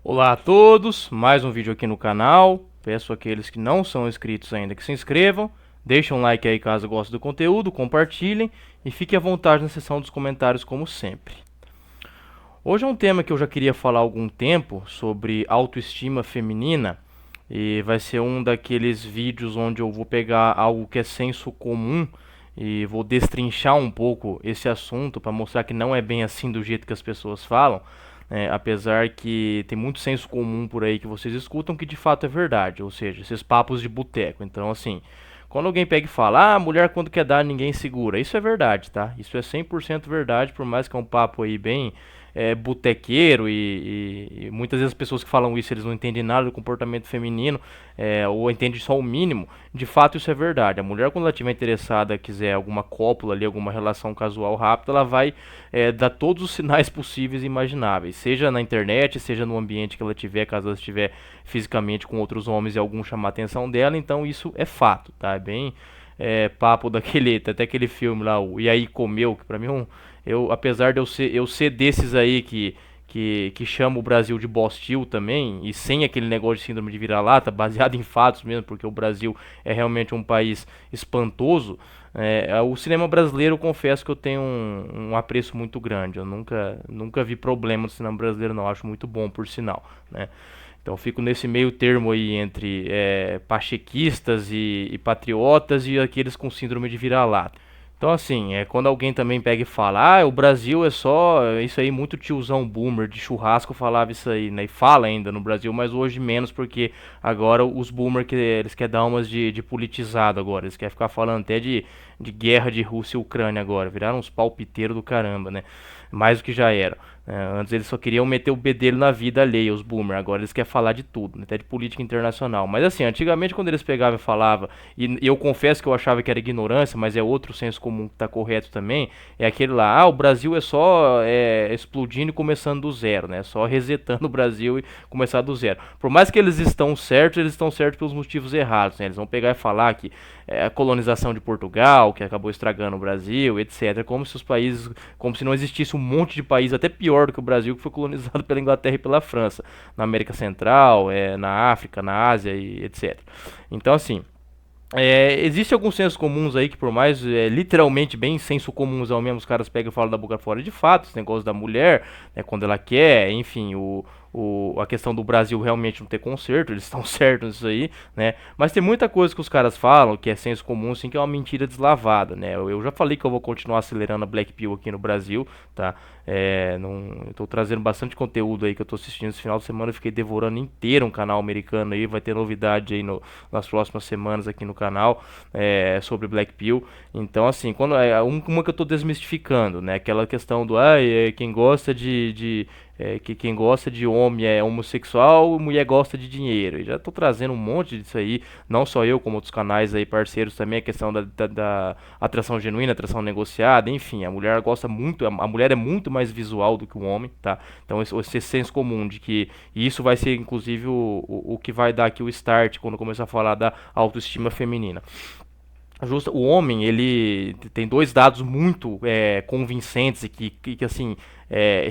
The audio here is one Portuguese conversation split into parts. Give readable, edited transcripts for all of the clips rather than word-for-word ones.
Olá a todos, mais um vídeo aqui no canal. Peço àqueles que não são inscritos ainda que se inscrevam. Deixem um like aí caso gostem do conteúdo, compartilhem e fiquem à vontade na seção dos comentários como sempre. Hoje é um tema que eu já queria falar há algum tempo sobre autoestima feminina e vai ser um daqueles vídeos onde eu vou pegar algo que é senso comum e vou destrinchar um pouco esse assunto para mostrar que não é bem assim do jeito que as pessoas falam, apesar que tem muito senso comum por aí que vocês escutam que de fato é verdade, ou seja, esses papos de boteco. Então, assim, quando alguém pega e fala, mulher quando quer dar ninguém segura, isso é verdade, tá? Isso é 100% verdade, por mais que é um papo aí bem botequeiro e muitas vezes as pessoas que falam isso eles não entendem nada do comportamento feminino ou entendem só o mínimo. De fato isso é verdade. A mulher quando ela estiver interessada, quiser alguma cópula ali, alguma relação casual rápida, ela vai dar todos os sinais possíveis e imagináveis, seja na internet, seja no ambiente que ela tiver, caso ela estiver fisicamente com outros homens e algum chamar a atenção dela. Então isso é fato, tá? É bem papo daquele, até aquele filme lá, o E aí Comeu, que pra mim apesar de eu ser desses aí que chama o Brasil de Bostil também, e sem aquele negócio de síndrome de vira-lata, baseado em fatos mesmo, porque o Brasil é realmente um país espantoso. O cinema brasileiro, eu confesso que eu tenho um apreço muito grande. Eu nunca vi problema no cinema brasileiro, não. Acho muito bom, por sinal, né? Então fico nesse meio termo aí entre pachequistas e patriotas e aqueles com síndrome de vira-lata. Então assim, quando alguém também pega e fala, o Brasil é só isso aí, muito tiozão boomer de churrasco falava isso aí, né? E fala ainda no Brasil, mas hoje menos porque agora os boomer que eles querem dar umas de politizado agora, eles querem ficar falando até de guerra de Rússia e Ucrânia agora, viraram uns palpiteiros do caramba, né? Mais do que já eram. Antes eles só queriam meter o bedelho na vida alheia, os boomer. Agora eles querem falar de tudo, né? Até de política internacional. Mas assim, antigamente quando eles pegavam e falavam, e eu confesso que eu achava que era ignorância, mas é outro senso comum que tá correto também, é aquele lá, o Brasil é só explodindo e começando do zero, né? Só resetando o Brasil e começar do zero. Por mais que eles estão certos pelos motivos errados, né? Eles vão pegar e falar que a colonização de Portugal, que acabou estragando o Brasil, etc. Como se os países, como se não existisse um monte de país até pior do que o Brasil, que foi colonizado pela Inglaterra e pela França, na América Central, na África, na Ásia e etc. Então, assim, existe alguns sensos comuns aí que, por mais literalmente bem senso comuns ao mesmo, os caras pegam e falam da boca fora de fato, esse negócio da mulher, né, quando ela quer, enfim, a questão do Brasil realmente não ter conserto, eles estão certos nisso aí, né? Mas tem muita coisa que os caras falam que é senso comum, assim, que é uma mentira deslavada, né? Eu já falei que eu vou continuar acelerando a Black Pill aqui no Brasil, tá? Eu tô trazendo bastante conteúdo aí que eu tô assistindo esse final de semana, eu fiquei devorando inteiro um canal americano aí, vai ter novidade aí nas próximas semanas aqui no canal sobre Black Pill. Então, assim, uma que eu tô desmistificando, né? Aquela questão do quem gosta que quem gosta de homem é homossexual, mulher gosta de dinheiro. E já tô trazendo um monte disso aí, não só eu, como outros canais aí parceiros também, a questão da atração genuína, atração negociada, enfim, a mulher gosta muito, a mulher é muito mais visual do que o homem, tá? Então esse senso comum de que isso vai ser inclusive o que vai dar aqui o start quando começar a falar da autoestima feminina. O homem, ele tem dois dados muito convincentes e que assim,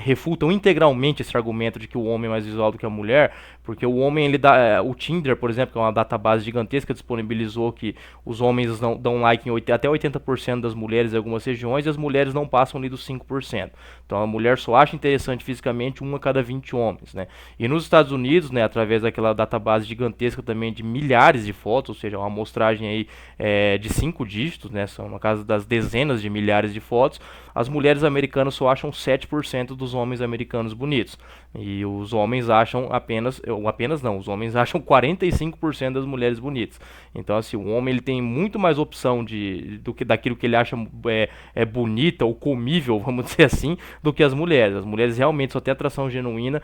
refutam integralmente esse argumento de que o homem é mais visual do que a mulher, porque o homem, ele dá, o Tinder, por exemplo, que é uma database gigantesca, disponibilizou que os homens dão like em até 80% das mulheres em algumas regiões, e as mulheres não passam ali dos 5%. Então a mulher só acha interessante fisicamente 1 a cada 20 homens, né? E nos Estados Unidos, né, através daquela database gigantesca também de milhares de fotos, ou seja, uma amostragem aí de 5 dígitos, né, são na casa das dezenas de milhares de fotos, as mulheres americanas só acham 7% dos homens americanos bonitos. E os homens acham os homens acham 45% das mulheres bonitas. Então, assim, o homem ele tem muito mais opção daquilo que ele acha bonita ou comível, vamos dizer assim, do que as mulheres. As mulheres realmente só têm atração genuína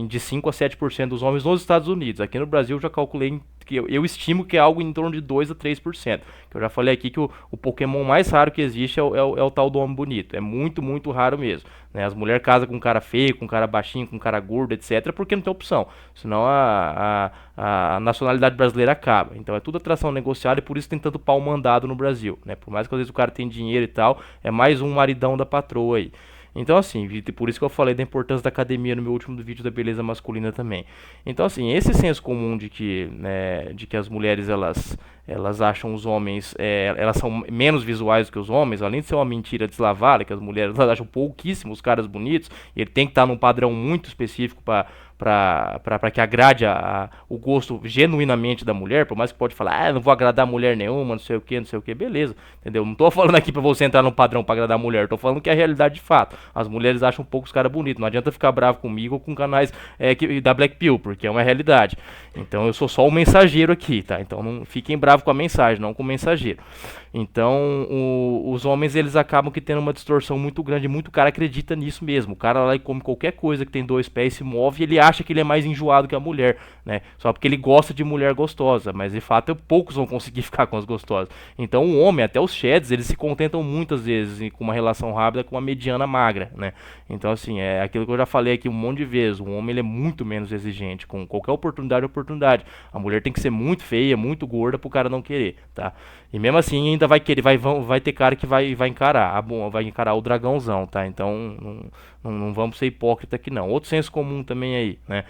de 5 a 7% dos homens nos Estados Unidos. Aqui no Brasil eu já calculei que eu estimo que é algo em torno de 2 a 3%. Que eu já falei aqui que o Pokémon mais raro que existe é o tal do homem bonito. É muito, muito raro mesmo. Né? As mulheres casam com um cara feio, com um cara baixinho, com um cara gordo, etc. Porque não tem opção. Senão a nacionalidade brasileira acaba. Então é tudo atração negociada e por isso tem tanto pau mandado no Brasil. Né? Por mais que às vezes o cara tenha dinheiro e tal, é mais um maridão da patroa aí. Então, assim, por isso que eu falei da importância da academia no meu último vídeo da beleza masculina também. Então, assim, esse senso comum de que, né, de que as mulheres elas acham os homens, elas são menos visuais do que os homens, além de ser uma mentira deslavada, que as mulheres elas acham pouquíssimos caras bonitos, e ele tem que estar num padrão muito específico para que agrade o gosto genuinamente da mulher, por mais que pode falar, não vou agradar mulher nenhuma, não sei o que, beleza, entendeu? Não tô falando aqui pra você entrar no padrão pra agradar a mulher, tô falando que é a realidade de fato. As mulheres acham um pouco os caras bonitos, não adianta ficar bravo comigo ou com canais da Black Pill, porque é uma realidade. Então eu sou só o mensageiro aqui, tá? Então não fiquem bravos com a mensagem, não com o mensageiro. Então, os homens, eles acabam que tendo uma distorção muito grande, muito cara acredita nisso mesmo. O cara lá come qualquer coisa que tem dois pés, se move, e ele acha que ele é mais enjoado que a mulher, né? Só porque ele gosta de mulher gostosa, mas de fato poucos vão conseguir ficar com as gostosas. Então, o homem, até os sheds, eles se contentam muitas vezes com uma relação rápida com uma mediana magra, né? Então, assim, é aquilo que eu já falei aqui um monte de vezes. O homem, ele é muito menos exigente com qualquer oportunidade. A mulher tem que ser muito feia, muito gorda pro cara não querer, tá? E mesmo assim ainda vai ter cara que vai encarar, vai encarar o dragãozão, tá? Então não vamos ser hipócrita aqui não. Outro senso comum também aí, né?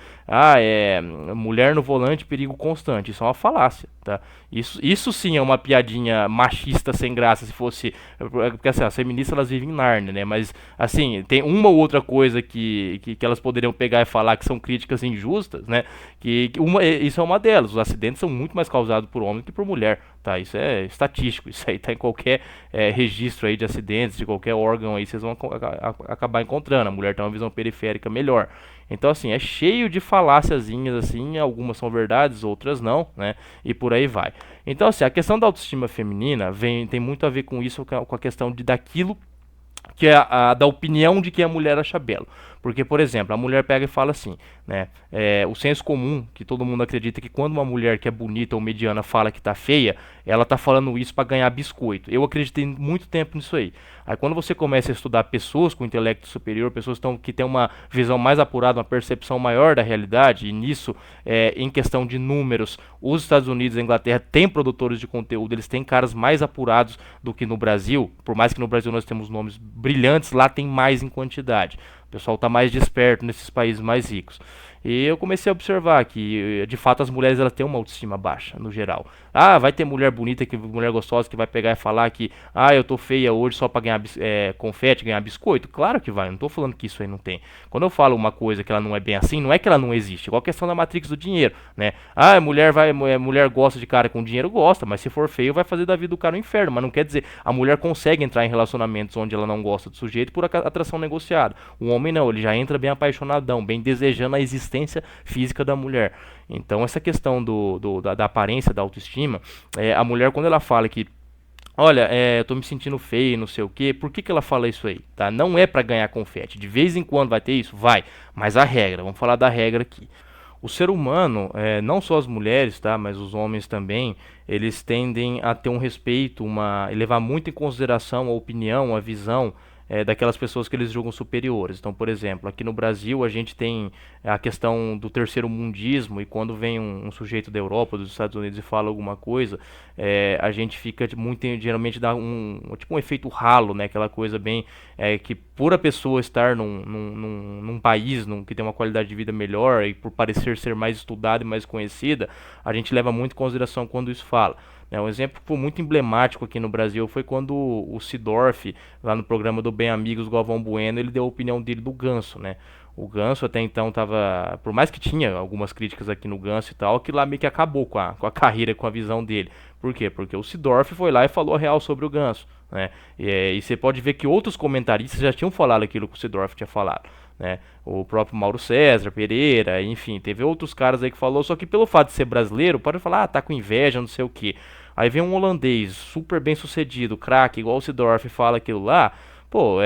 Mulher no volante, perigo constante. Isso é uma falácia, tá? Isso sim é uma piadinha machista sem graça, se fosse... Porque assim, as feministas elas vivem em Nárnia, né? Mas assim, tem uma ou outra coisa que elas poderiam pegar e falar que são críticas injustas, né? Isso é uma delas. Os acidentes são muito mais causados por homem que por mulher, tá? Isso é estatístico, isso aí tá em qualquer registro aí de acidentes, de qualquer órgão aí, vocês vão acabar encontrando. A mulher tem uma visão periférica melhor. Então, assim, é cheio de faláciazinhas, assim, algumas são verdades, outras não, né? E por aí vai. Então, assim, a questão da autoestima feminina tem muito a ver com isso, com a questão daquilo que é da opinião de que a mulher acha belo. Porque, por exemplo, a mulher pega e fala assim, né? O senso comum, que todo mundo acredita que quando uma mulher que é bonita ou mediana fala que tá feia, ela tá falando isso para ganhar biscoito. Eu acreditei muito tempo nisso aí. Aí quando você começa a estudar pessoas com intelecto superior, pessoas que têm uma visão mais apurada, uma percepção maior da realidade, e nisso, em questão de números, os Estados Unidos e a Inglaterra têm produtores de conteúdo, eles têm caras mais apurados do que no Brasil, por mais que no Brasil nós temos nomes brilhantes, lá tem mais em quantidade. O pessoal está mais desperto nesses países mais ricos. E eu comecei a observar que, de fato, as mulheres elas têm uma autoestima baixa, no geral. Vai ter mulher bonita, mulher gostosa que vai pegar e falar que eu tô feia hoje só pra ganhar confete, ganhar biscoito. Claro que vai, não tô falando que isso aí não tem. Quando eu falo uma coisa que ela não é bem assim, não é que ela não existe. Igual a questão da Matrix do dinheiro, né? Mulher gosta de cara com dinheiro, gosta, mas se for feio vai fazer da vida do cara um inferno. Mas não quer dizer, a mulher consegue entrar em relacionamentos onde ela não gosta do sujeito por atração negociada. O homem não, ele já entra bem apaixonadão, bem desejando a existência física da mulher. Então essa questão da aparência, da autoestima, a mulher quando ela fala que olha, eu tô me sentindo feio, não sei o que. Por que ela fala isso aí? Tá? Não é pra ganhar confete. De vez em quando vai ter isso? Vai. Mas a regra, vamos falar da regra aqui. O ser humano, não só as mulheres, tá, mas os homens também, eles tendem a ter um respeito, levar muito em consideração a opinião, a visão daquelas pessoas que eles julgam superiores. Então, por exemplo, aqui no Brasil a gente tem a questão do terceiro mundismo, e quando vem um sujeito da Europa, dos Estados Unidos e fala alguma coisa, a gente fica geralmente dá tipo um efeito ralo, né? Aquela coisa bem que por a pessoa estar num país que tem uma qualidade de vida melhor e por parecer ser mais estudada e mais conhecida, a gente leva muito em consideração quando isso fala. Um exemplo que foi muito emblemático aqui no Brasil foi quando o Sidorf, lá no programa do Bem Amigos Galvão Bueno, ele deu a opinião dele do Ganso, né? O Ganso até então estava, por mais que tinha algumas críticas aqui no Ganso e tal, aquilo lá meio que acabou com a carreira, com a visão dele. Por quê? Porque o Sidorf foi lá e falou a real sobre o Ganso, né? E você pode ver que outros comentaristas já tinham falado aquilo que o Sidorf tinha falado, né? O próprio Mauro César Pereira, enfim, teve outros caras aí que falou, só que pelo fato de ser brasileiro, pode falar, tá com inveja, não sei o que. Aí vem um holandês super bem sucedido, craque, igual o Sidorf fala aquilo lá. Pô,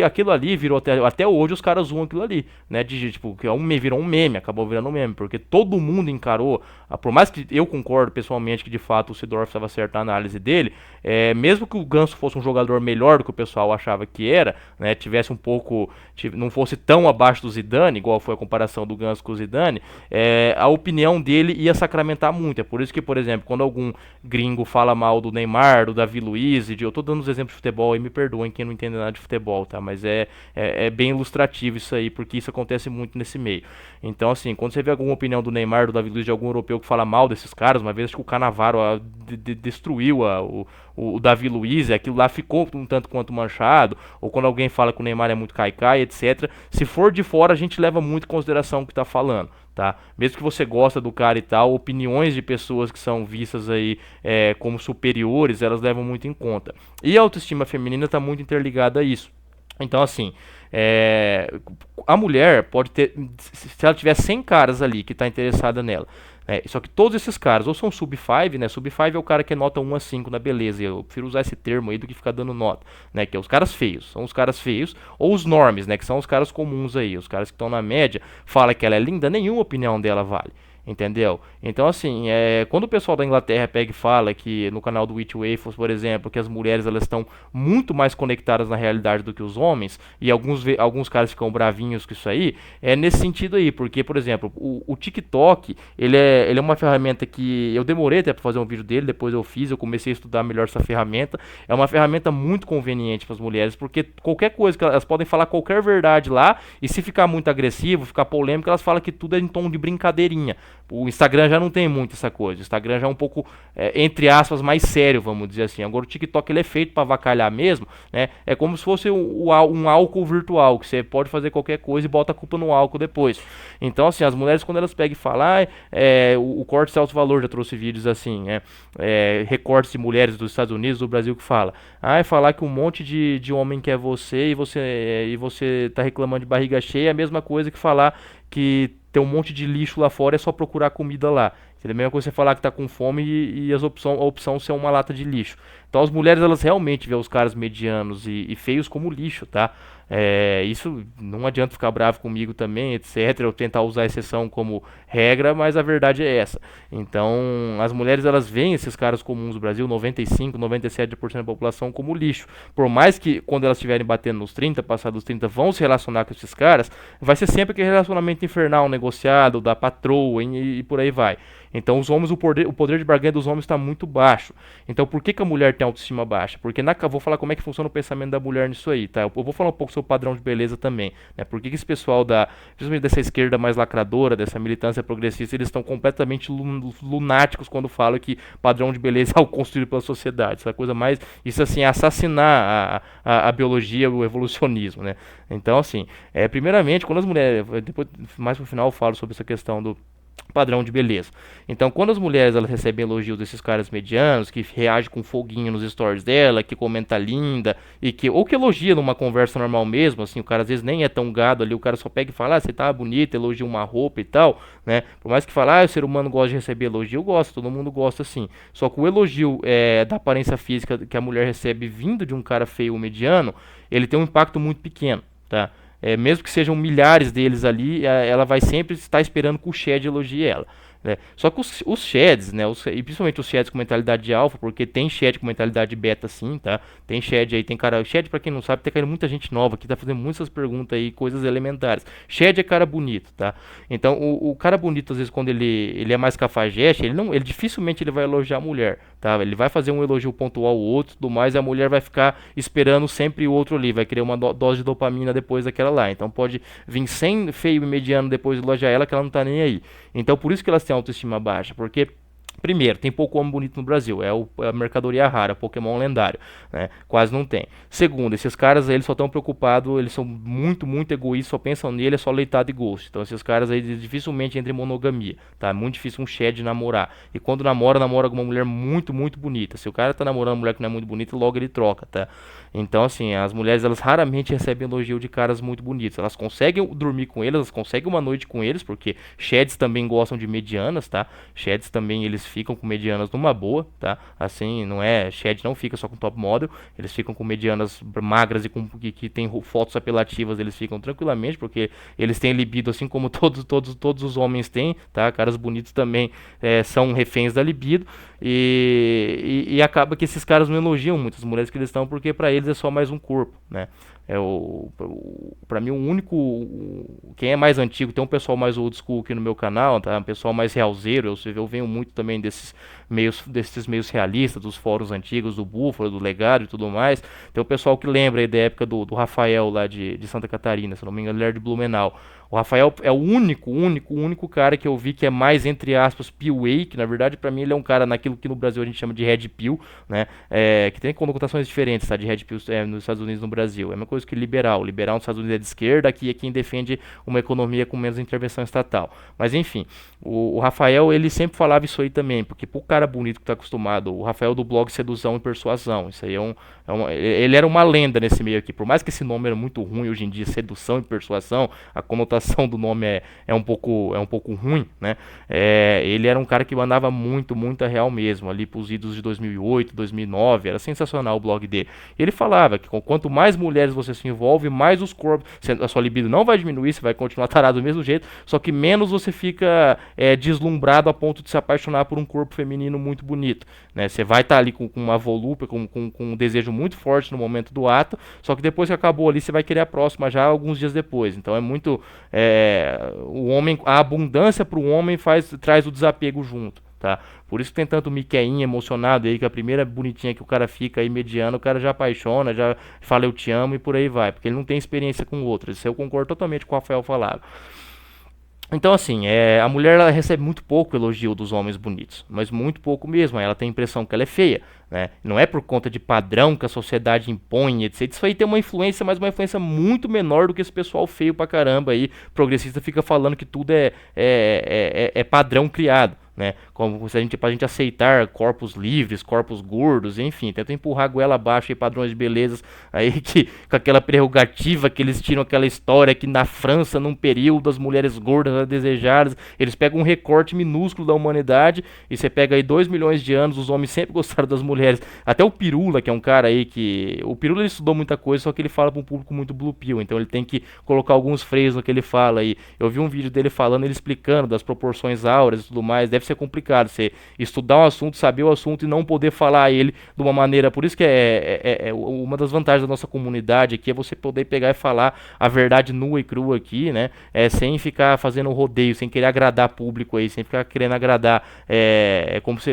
aquilo ali virou até hoje os caras zoam aquilo ali, né? Tipo, que virou um meme, acabou virando um meme, porque todo mundo encarou, por mais que eu concordo pessoalmente que de fato o Sidorf estava certo na análise dele, mesmo que o Ganso fosse um jogador melhor do que o pessoal achava que era, né? Tivesse não fosse tão abaixo do Zidane, igual foi a comparação do Ganso com o Zidane, a opinião dele ia sacramentar muito. É por isso que, por exemplo, quando algum gringo fala mal do Neymar, do Davi Luiz, eu tô dando os exemplos de futebol aí, me perdoem quem não entende nada de futebol, tá? Mas é bem ilustrativo isso aí, porque isso acontece muito nesse meio. Então, assim, quando você vê alguma opinião do Neymar, do Davi Luiz, de algum europeu que fala mal desses caras, uma vez acho que o Cannavaro destruiu o Davi Luiz, e aquilo lá ficou um tanto quanto manchado, ou quando alguém fala que o Neymar é muito caicai, etc. Se for de fora, a gente leva muito em consideração o que tá falando. Tá? Mesmo que você gosta do cara e tal, opiniões de pessoas que são vistas aí como superiores, elas levam muito em conta. E a autoestima feminina está muito interligada a isso. Então, assim, a mulher pode ter, se ela tiver 100 caras ali que está interessada nela, só que todos esses caras ou são sub-5, né? Sub-5 é o cara que é nota 1 a 5 na beleza. Eu prefiro usar esse termo aí do que ficar dando nota, né? Que é os caras feios. São os caras feios. Ou os normes, né? Que são os caras comuns aí. Os caras que estão na média. Fala que ela é linda, nenhuma opinião dela vale. Entendeu? Então, assim, quando o pessoal da Inglaterra pega e fala que no canal do Witch Waffles, por exemplo, que as mulheres elas estão muito mais conectadas na realidade do que os homens, e alguns caras ficam bravinhos com isso aí, é nesse sentido aí, porque, por exemplo, o TikTok, ele é uma ferramenta que eu demorei até para fazer um vídeo dele, depois eu fiz, eu comecei a estudar melhor essa ferramenta. É uma ferramenta muito conveniente para as mulheres, porque qualquer coisa que elas podem falar qualquer verdade lá, e se ficar muito agressivo, ficar polêmico, elas falam que tudo é em tom de brincadeirinha. O Instagram já não tem muito essa coisa. O Instagram já é um pouco, entre aspas, mais sério, vamos dizer assim. Agora o TikTok ele é feito para avacalhar mesmo, né? É como se fosse um álcool virtual, que você pode fazer qualquer coisa e bota a culpa no álcool depois. Então, assim, as mulheres quando elas pegam e falam, o Corte Alto Valor já trouxe vídeos assim, recortes de mulheres dos Estados Unidos, do Brasil que fala, falar que um monte de homem quer você e você tá reclamando de barriga cheia é a mesma coisa que falar que tem um monte de lixo lá fora, é só procurar comida lá. É a mesma coisa você falar que tá com fome e a opção ser uma lata de lixo. Então as mulheres elas realmente vê os caras medianos e feios como lixo, tá? Isso não adianta ficar bravo comigo também, etc. Eu tentar usar a exceção como regra, mas a verdade é essa. Então as mulheres elas veem esses caras comuns do Brasil, 95, 97% da população como lixo. Por mais que quando elas estiverem batendo nos 30, passados dos 30, vão se relacionar com esses caras, vai ser sempre aquele relacionamento infernal, negociado, da patroa e por aí vai. Então os homens, o poder de barganha dos homens está muito baixo. Então por que a mulher tem autoestima baixa? Porque vou falar como é que funciona o pensamento da mulher nisso aí, tá? Eu vou falar um pouco sobre o padrão de beleza também, né? Por que esse pessoal principalmente dessa esquerda mais lacradora, dessa militância progressista, eles estão completamente lunáticos quando falam que padrão de beleza é algo construído pela sociedade. Essa coisa mais, isso assim, é assassinar a biologia, o evolucionismo, né? Então assim, primeiramente, quando as mulheres, depois mais pro final eu falo sobre essa questão do padrão de beleza. Então, quando as mulheres elas recebem elogios desses caras medianos, que reagem com foguinho nos stories dela, que comenta linda, ou que elogia numa conversa normal mesmo, assim, o cara às vezes nem é tão gado ali, o cara só pega e fala, você tá bonita, elogia uma roupa e tal, né? Por mais que fale, o ser humano gosta de receber elogio, eu gosto, todo mundo gosta assim. Só que o elogio da aparência física que a mulher recebe vindo de um cara feio ou mediano, ele tem um impacto muito pequeno, tá? Mesmo que sejam milhares deles ali, ela vai sempre estar esperando que o Shed elogie ela. Né? Só que os Sheds, né, e principalmente os Sheds com mentalidade de alfa, porque tem Shed com mentalidade de beta sim, tá? Tem Shed aí, tem cara... Shed, pra quem não sabe, tem muita gente nova que tá fazendo muitas perguntas aí, coisas elementares. Shed é cara bonito, tá? Então, o cara bonito, às vezes, quando ele é mais cafajeste, ele dificilmente ele vai elogiar a mulher, tá? Ele vai fazer um elogio pontual ao outro, tudo mais, e a mulher vai ficar esperando sempre o outro ali, vai querer uma dose de dopamina depois daquela lá. Então, pode vir 100 feio e mediano depois de elogiar ela, que ela não tá nem aí. Então, por isso que elas têm autoestima baixa, porque primeiro, tem pouco homem bonito no Brasil, é a mercadoria rara, Pokémon lendário, né? Quase não tem. Segundo, esses caras aí, eles só estão preocupados, eles são muito, muito egoístas, só pensam nele, é só leitado e gosto. Então esses caras aí dificilmente entram em monogamia, tá? É muito difícil um Shed namorar. E quando namora com uma mulher muito, muito bonita. Se o cara tá namorando uma mulher que não é muito bonita, logo ele troca, tá? Então assim, as mulheres, elas raramente recebem elogio de caras muito bonitos. Elas conseguem dormir com eles, elas conseguem uma noite com eles, porque Sheds também gostam de medianas, tá? Sheds também, eles ficam com medianas numa boa, tá? Assim, não é, Shed não fica só com top model, eles ficam com medianas magras e que tem fotos apelativas, eles ficam tranquilamente, porque eles têm libido assim como todos os homens têm, tá? Caras bonitos também são reféns da libido e acaba que esses caras não elogiam muitas mulheres que eles estão, porque pra eles é só mais um corpo, né? Pra mim, o único. Quem é mais antigo, tem um pessoal mais old school aqui no meu canal, tá? Um pessoal mais realzeiro. Eu venho muito também desses meios realistas, dos fóruns antigos, do Búfalo, do Legado e tudo mais. Tem um pessoal que lembra aí da época do Rafael lá de Santa Catarina, se não me engano, ele era de Blumenau. O Rafael é o único cara que eu vi que é mais, entre aspas, PUA, que na verdade pra mim ele é um cara naquilo que no Brasil a gente chama de Red Pill, né? Que tem conotações diferentes, tá? De Red Pill nos Estados Unidos e no Brasil. É a mesma coisa que liberal. Liberal nos Estados Unidos é de esquerda, aqui é quem defende uma economia com menos intervenção estatal. Mas enfim, o Rafael, ele sempre falava isso aí também, porque pro cara bonito que tá acostumado, o Rafael do blog Sedução e Persuasão, isso aí ele era uma lenda nesse meio aqui, por mais que esse nome era muito ruim hoje em dia, Sedução e Persuasão, a conotação do nome é um pouco ruim, né? Ele era um cara que mandava muito a real mesmo, ali pros idos de 2008, 2009, era sensacional o blog dele. Ele falava que quanto mais mulheres você se envolve, mais os corpos, a sua libido não vai diminuir, você vai continuar tarado do mesmo jeito, só que menos você fica deslumbrado a ponto de se apaixonar por um corpo feminino muito bonito, né? Você vai estar ali com uma volúpia, com um desejo muito forte no momento do ato, só que depois que acabou ali, você vai querer a próxima já alguns dias depois. Então é muito o homem, a abundância para o homem traz o desapego junto, tá? Por isso que tem tanto Miqueinha emocionado aí, que a primeira bonitinha que o cara fica aí mediano, o cara já apaixona, já fala eu te amo e por aí vai, porque ele não tem experiência com outras. Isso eu concordo totalmente com o Rafael falava. Então, assim, a mulher ela recebe muito pouco elogio dos homens bonitos, mas muito pouco mesmo. Ela tem a impressão que ela é feia, né? Não é por conta de padrão que a sociedade impõe, etc. Isso aí tem uma influência, mas uma influência muito menor do que esse pessoal feio pra caramba aí, progressista, fica falando que tudo é padrão criado, né? Como se pra gente aceitar corpos livres, corpos gordos, enfim, tenta empurrar a goela abaixo aí padrões de belezas aí que com aquela prerrogativa que eles tiram aquela história que na França, num período, as mulheres gordas eram desejadas, eles pegam um recorte minúsculo da humanidade e você pega aí 2 milhões de anos, os homens sempre gostaram das mulheres. Até o Pirula, que é um cara aí que... O Pirula ele estudou muita coisa, só que ele fala para um público muito blue pill, então ele tem que colocar alguns freios no que ele fala aí. Eu vi um vídeo dele falando, ele explicando das proporções áureas e tudo mais, deve ser complicado você estudar um assunto, saber o assunto e não poder falar ele de uma maneira... Por isso que uma das vantagens da nossa comunidade aqui é você poder pegar e falar a verdade nua e crua aqui, né? Sem ficar fazendo rodeio, sem querer agradar público aí, sem ficar querendo agradar,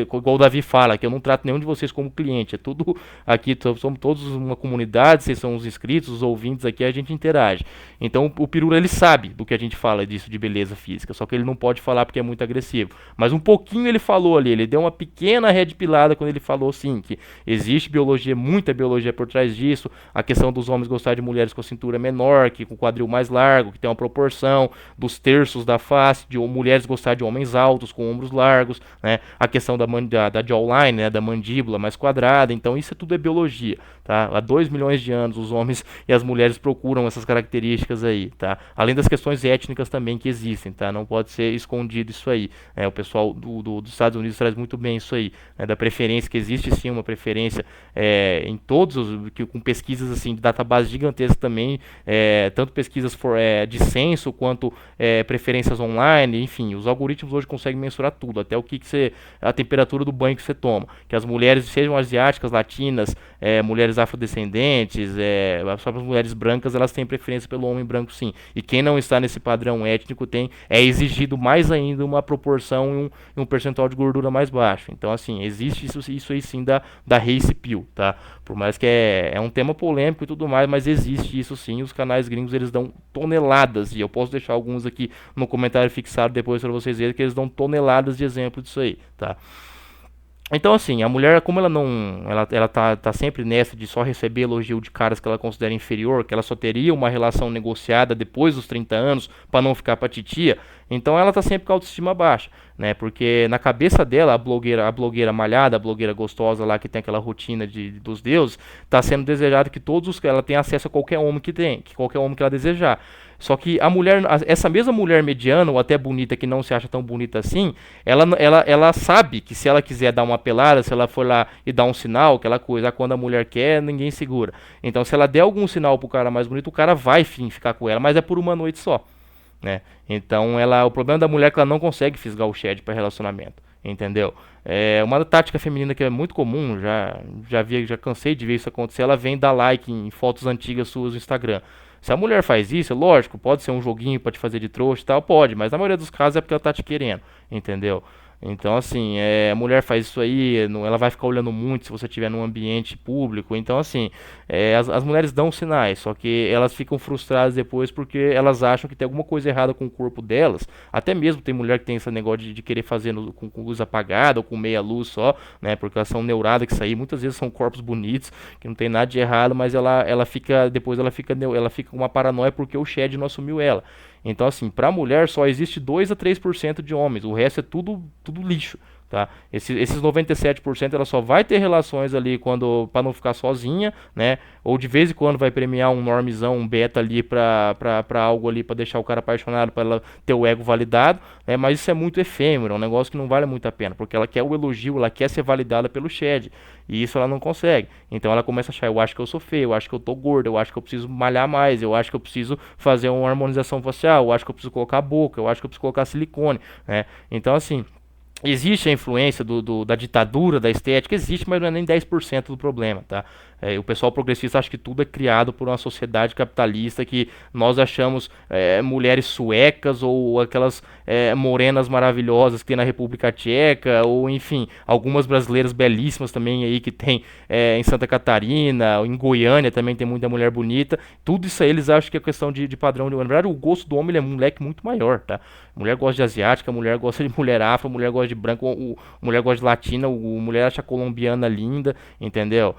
igual o Davi fala, que eu não trato nenhum de vocês como cliente, é tudo aqui, somos todos uma comunidade, vocês são os inscritos, os ouvintes aqui, a gente interage. Então o Pirula ele sabe do que a gente fala disso de beleza física, só que ele não pode falar porque é muito agressivo. Mas um pouquinho ele falou ali, ele deu uma pequena red pilada quando ele falou sim, que existe biologia, muita biologia por trás disso, a questão dos homens gostar de mulheres com a cintura menor, que com o quadril mais largo, que tem uma proporção dos terços da face, de mulheres gostar de homens altos, com ombros largos, né? A questão da jawline, né? Da mandíbula mais quadrada, então isso tudo é biologia, tá? Há 2 milhões de anos os homens e as mulheres procuram essas características aí, tá? Além das questões étnicas também que existem, tá? Não pode ser escondido isso aí, né? O pessoal dos Estados Unidos traz muito bem isso aí, né? Da preferência, que existe sim uma preferência em todos, com pesquisas assim, de database gigantesca também, tanto pesquisas de censo, quanto preferências online, enfim, os algoritmos hoje conseguem mensurar tudo, até a temperatura do banho que você toma, que as mulheres, sejam asiáticas, latinas, mulheres afrodescendentes, as próprias mulheres brancas, elas têm preferência pelo homem branco sim, e quem não está nesse padrão étnico é exigido mais ainda uma proporção e um percentual de gordura mais baixo. Então assim, existe isso aí sim da race pill, tá? Por mais que é um tema polêmico e tudo mais, mas existe isso sim, os canais gringos eles dão toneladas, e eu posso deixar alguns aqui no comentário fixado depois para vocês verem que eles dão toneladas de exemplo disso aí, tá? Então assim, a mulher, como ela tá sempre nessa de só receber elogio de caras que ela considera inferior, que ela só teria uma relação negociada depois dos 30 anos para não ficar pra titia, então ela tá sempre com a autoestima baixa, né? Porque na cabeça dela, a blogueira malhada, a blogueira gostosa lá que tem aquela rotina dos deuses, tá sendo desejado que ela tenha acesso a qualquer homem que qualquer homem que ela desejar. Só que essa mesma mulher mediana, ou até bonita, que não se acha tão bonita assim, ela sabe que se ela quiser dar uma pelada, se ela for lá e dar um sinal, aquela coisa, quando a mulher quer, ninguém segura. Então, se ela der algum sinal pro cara mais bonito, o cara vai ficar com ela, mas é por uma noite só, né? Então, o problema da mulher é que ela não consegue fisgar o shed para relacionamento. entendeu? É uma tática feminina que é muito comum, já cansei de ver isso acontecer, ela vem dar like em fotos antigas suas no Instagram. Se a mulher faz isso, lógico, pode ser um joguinho pra te fazer de trouxa e tal, pode, mas na maioria dos casos é porque ela tá te querendo, entendeu? Então, assim, a mulher faz isso aí, ela vai ficar olhando muito se você estiver num ambiente público. Então, assim, as mulheres dão sinais, só que elas ficam frustradas depois porque elas acham que tem alguma coisa errada com o corpo delas. Até mesmo tem mulher que tem esse negócio de querer fazer com luz apagada ou com meia luz só, né? Porque elas são neuradas que isso aí, muitas vezes são corpos bonitos, que não tem nada de errado, mas ela fica, depois ela fica com uma paranoia porque o Shed não assumiu ela. Então, assim, para a mulher só existe 2 a 3% de homens, o resto é tudo lixo, tá? Esses 97% ela só vai ter relações ali quando para não ficar sozinha, né? Ou de vez em quando vai premiar um normzão, um beta ali pra algo ali, pra deixar o cara apaixonado, pra ela ter o ego validado, né? Mas isso é muito efêmero, é um negócio que não vale muito a pena, porque ela quer o elogio, ela quer ser validada pelo Shed, e isso ela não consegue. Então ela começa a achar, eu acho que eu sou feio, eu acho que eu tô gordo, eu acho que eu preciso malhar mais, eu acho que eu preciso fazer uma harmonização facial, eu acho que eu preciso colocar boca, eu acho que eu preciso colocar silicone, né? Então, assim, existe a influência da ditadura, da estética, existe, mas não é nem 10% do problema, tá? O pessoal progressista acha que tudo é criado por uma sociedade capitalista, que nós achamos mulheres suecas ou aquelas morenas maravilhosas que tem na República Tcheca, ou enfim, algumas brasileiras belíssimas também aí que tem em Santa Catarina, em Goiânia também tem muita mulher bonita. Tudo isso aí eles acham que é questão de padrão. Na verdade, o gosto do homem ele é um leque muito maior, tá? Mulher gosta de asiática, mulher gosta de mulher afro, mulher gosta de branco, mulher gosta de latina, mulher acha colombiana linda, entendeu?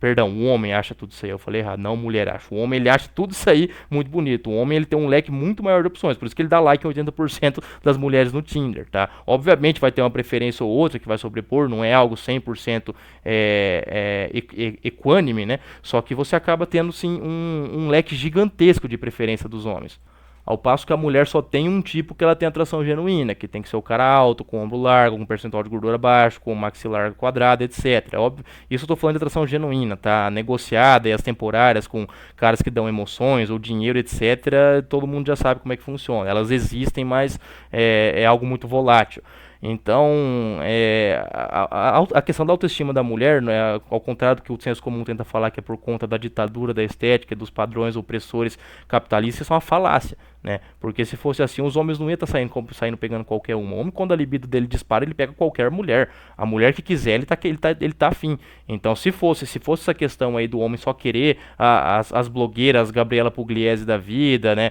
Perdão, o homem acha tudo isso aí, eu falei errado, não mulher acha. O homem ele acha tudo isso aí muito bonito. O homem ele tem um leque muito maior de opções, por isso que ele dá like em 80% das mulheres no Tinder, tá? Obviamente vai ter uma preferência ou outra que vai sobrepor, não é algo 100% equânime, né? Só que você acaba tendo sim um leque gigantesco de preferência dos homens. Ao passo que a mulher só tem um tipo que ela tem atração genuína, que tem que ser o cara alto, com ombro largo, com percentual de gordura baixo, com maxilar quadrado, etc. Óbvio, isso eu tô falando de atração genuína, tá? Negociada e as temporárias com caras que dão emoções ou dinheiro, etc. Todo mundo já sabe como é que funciona. Elas existem, mas é algo muito volátil. Então, a questão da autoestima da mulher, né, ao contrário do que o senso comum tenta falar, que é por conta da ditadura, da estética, dos padrões opressores capitalistas, isso é uma falácia. Né? Porque se fosse assim, os homens não iam estar saindo pegando qualquer uma. O homem, quando a libido dele dispara, ele pega qualquer mulher. A mulher que quiser, ele tá afim. Então, se fosse essa questão aí do homem só querer as blogueiras, as Gabriela Pugliese da vida, né?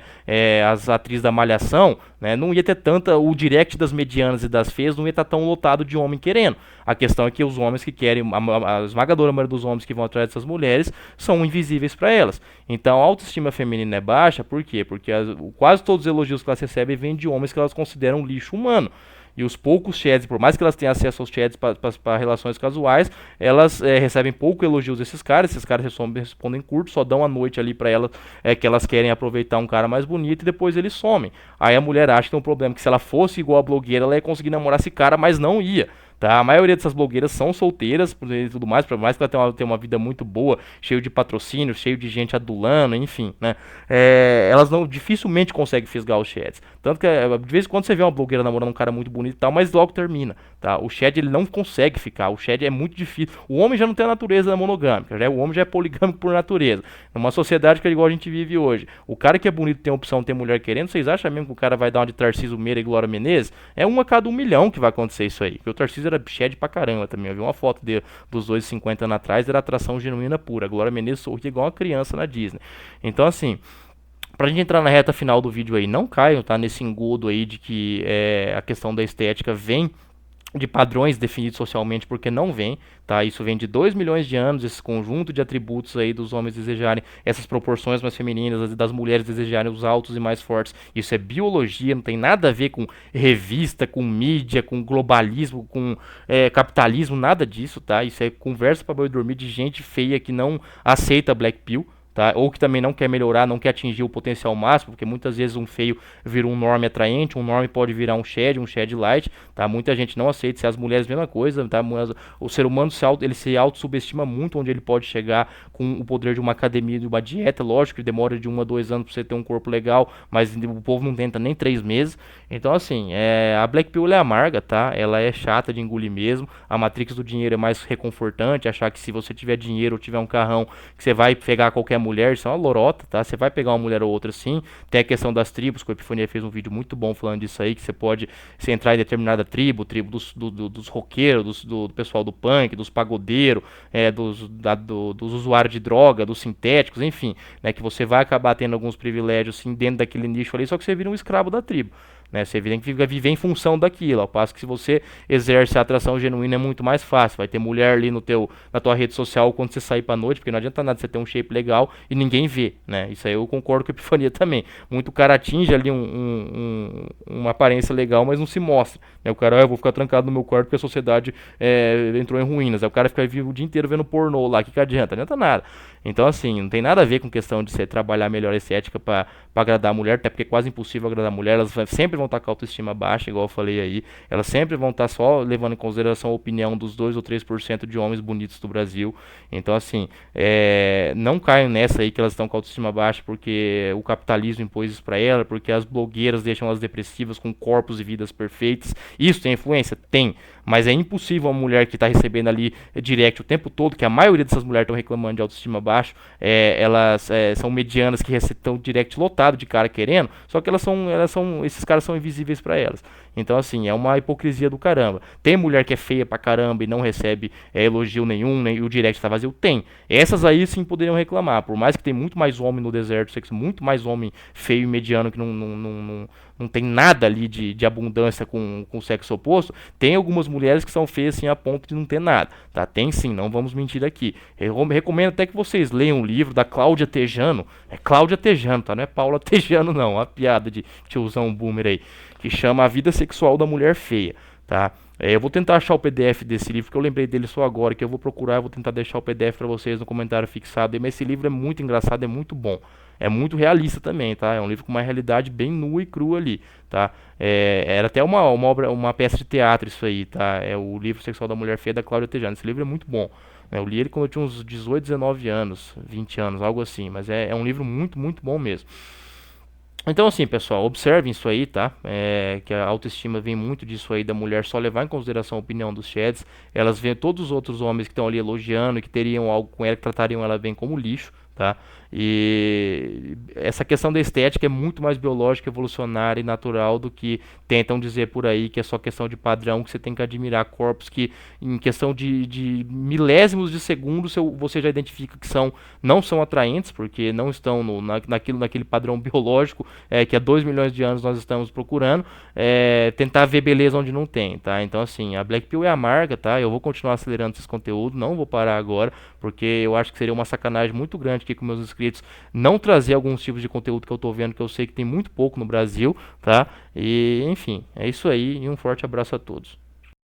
As atrizes da Malhação, né? Não ia ter tanta. O direct das medianas e das feias não ia estar tão lotado de homem querendo. A questão é que os homens que querem, a esmagadora maioria dos homens que vão atrás dessas mulheres são invisíveis para elas. Então, a autoestima feminina é baixa, por quê? Porque quase todos os elogios que elas recebem vêm de homens que elas consideram lixo humano. E os poucos chats, por mais que elas tenham acesso aos chats para relações casuais, elas recebem pouco elogios desses caras. Esses caras respondem curto, só dão a noite ali para elas que elas querem aproveitar um cara mais bonito e depois eles somem. Aí a mulher acha que tem um problema, que se ela fosse igual a blogueira, ela ia conseguir namorar esse cara, mas não ia. Tá? A maioria dessas blogueiras são solteiras e tudo mais, por mais que ela tenha uma vida muito boa, cheio de patrocínio, cheio de gente adulando, enfim, né? Elas não dificilmente conseguem fisgar os chats. Tanto que de vez em quando você vê uma blogueira namorando um cara muito bonito e tal, mas logo termina, tá? O chat ele não consegue ficar, o chat é muito difícil. O homem já não tem a natureza monogâmica, o homem já é poligâmico por natureza. Numa sociedade que é igual a gente vive hoje. O cara que é bonito tem a opção de ter mulher querendo, vocês acham mesmo que o cara vai dar uma de Tarcísio Meira e Glória Menezes? É uma a cada 1 milhão que vai acontecer isso aí. Porque o Tarcísio era shed pra caramba também. Eu vi uma foto dos dois 50 anos atrás, era atração genuína pura. A Glória Menezes sorria igual uma criança na Disney. Então, assim, pra gente entrar na reta final do vídeo aí, não caiam, tá? Nesse engodo aí de que a questão da estética vem de padrões definidos socialmente, porque não vem, tá? Isso vem de 2 milhões de anos, esse conjunto de atributos aí dos homens desejarem essas proporções mais femininas, das mulheres desejarem os altos e mais fortes. Isso é biologia, não tem nada a ver com revista, com mídia, com globalismo, com capitalismo, nada disso, tá? Isso é conversa para boi dormir de gente feia que não aceita Black Pill. tá? Ou que também não quer melhorar, não quer atingir o potencial máximo, porque muitas vezes um feio vira um norme atraente, um norme pode virar um shed light, tá? Muita gente não aceita, se as mulheres mesma coisa, tá? O ser humano ele se auto-subestima muito onde ele pode chegar com o poder de uma academia, de uma dieta, lógico que demora de 1 a 2 anos pra você ter um corpo legal, mas o povo não tenta nem 3 meses. Então assim, a Black Pill é amarga, tá? Ela é chata de engolir mesmo. A Matrix do dinheiro é mais reconfortante, achar que se você tiver dinheiro ou tiver um carrão, que você vai pegar qualquer mulher, isso é uma lorota, tá? Você vai pegar uma mulher ou outra sim. Tem a questão das tribos, que o Epifania fez um vídeo muito bom falando disso aí, que você pode se entrar em determinada tribo dos roqueiros, do pessoal do punk, dos pagodeiros, dos usuários de droga, dos sintéticos, enfim, né? Que você vai acabar tendo alguns privilégios sim dentro daquele nicho ali, só que você vira um escravo da tribo. Né, você tem que viver em função daquilo, ao passo que se você exerce a atração genuína é muito mais fácil, vai ter mulher ali na tua rede social quando você sair pra noite, porque não adianta nada você ter um shape legal e ninguém vê, né, isso aí eu concordo com a Epifania também, muito cara atinge ali uma aparência legal, mas não se mostra, né, o cara, eu vou ficar trancado no meu quarto porque a sociedade entrou em ruínas, aí o cara fica o dia inteiro vendo pornô lá, que adianta? Não adianta nada. Então assim, não tem nada a ver com questão de você trabalhar melhor a estética pra agradar a mulher, até porque é quase impossível agradar a mulher, elas sempre vão estar com a autoestima baixa, igual eu falei aí, elas sempre vão estar só levando em consideração a opinião dos 2 ou 3% de homens bonitos do Brasil. Então assim, não caiam nessa aí que elas estão com a autoestima baixa porque o capitalismo impôs isso pra ela, porque as blogueiras deixam elas depressivas com corpos e vidas perfeitas. Isso tem influência? Tem. Mas é impossível uma mulher que está recebendo ali direct o tempo todo, que a maioria dessas mulheres estão reclamando de autoestima baixo, elas são medianas que estão direct lotado de cara querendo, só que esses caras são invisíveis para elas. Então assim, é uma hipocrisia do caramba. Tem mulher que é feia pra caramba e não recebe elogio nenhum, nem o direct tá vazio? Tem. Essas aí sim poderiam reclamar, por mais que tem muito mais homem no deserto, sexo, muito mais homem feio e mediano que não tem nada ali de abundância com o sexo oposto, tem algumas mulheres que são feias assim a ponto de não ter nada, tá? Tem sim, não vamos mentir aqui. Eu recomendo até que vocês leiam um livro da Cláudia Tejano, é Cláudia Tejano, tá? Não é Paula Tejano não, uma piada de tiozão boomer aí, que chama A Vida Sexual da Mulher Feia, tá? Eu vou tentar achar o PDF desse livro, que eu lembrei dele só agora, que eu vou procurar, eu vou tentar deixar o PDF para vocês no comentário fixado, mas esse livro é muito engraçado, é muito bom. É muito realista também, tá? É um livro com uma realidade bem nua e crua ali, tá? Era até uma obra, uma peça de teatro isso aí, tá? É o Livro Sexual da Mulher Feia da Cláudia Tejano. Esse livro é muito bom. Eu li ele quando eu tinha uns 18, 19 anos, 20 anos, algo assim. Mas é um livro muito, muito bom mesmo. Então assim, pessoal, observem isso aí, tá? Que a autoestima vem muito disso aí, da mulher só levar em consideração a opinião dos sheds. Elas veem todos os outros homens que estão ali elogiando e que teriam algo com ela, que tratariam ela bem como lixo, tá? E essa questão da estética é muito mais biológica, evolucionária e natural do que tentam dizer por aí, que é só questão de padrão, que você tem que admirar corpos que em questão de milésimos de segundo você já identifica que não são atraentes, porque não estão naquele padrão biológico que há 2 milhões de anos nós estamos procurando, tentar ver beleza onde não tem, tá? Então assim, a Black Pill é amarga, tá? Eu vou continuar acelerando esses conteúdos, não vou parar agora, porque eu acho que seria uma sacanagem muito grande aqui com meus inscritos não trazer alguns tipos de conteúdo que eu tô vendo, que eu sei que tem muito pouco no Brasil, tá? E enfim, é isso aí e um forte abraço a todos.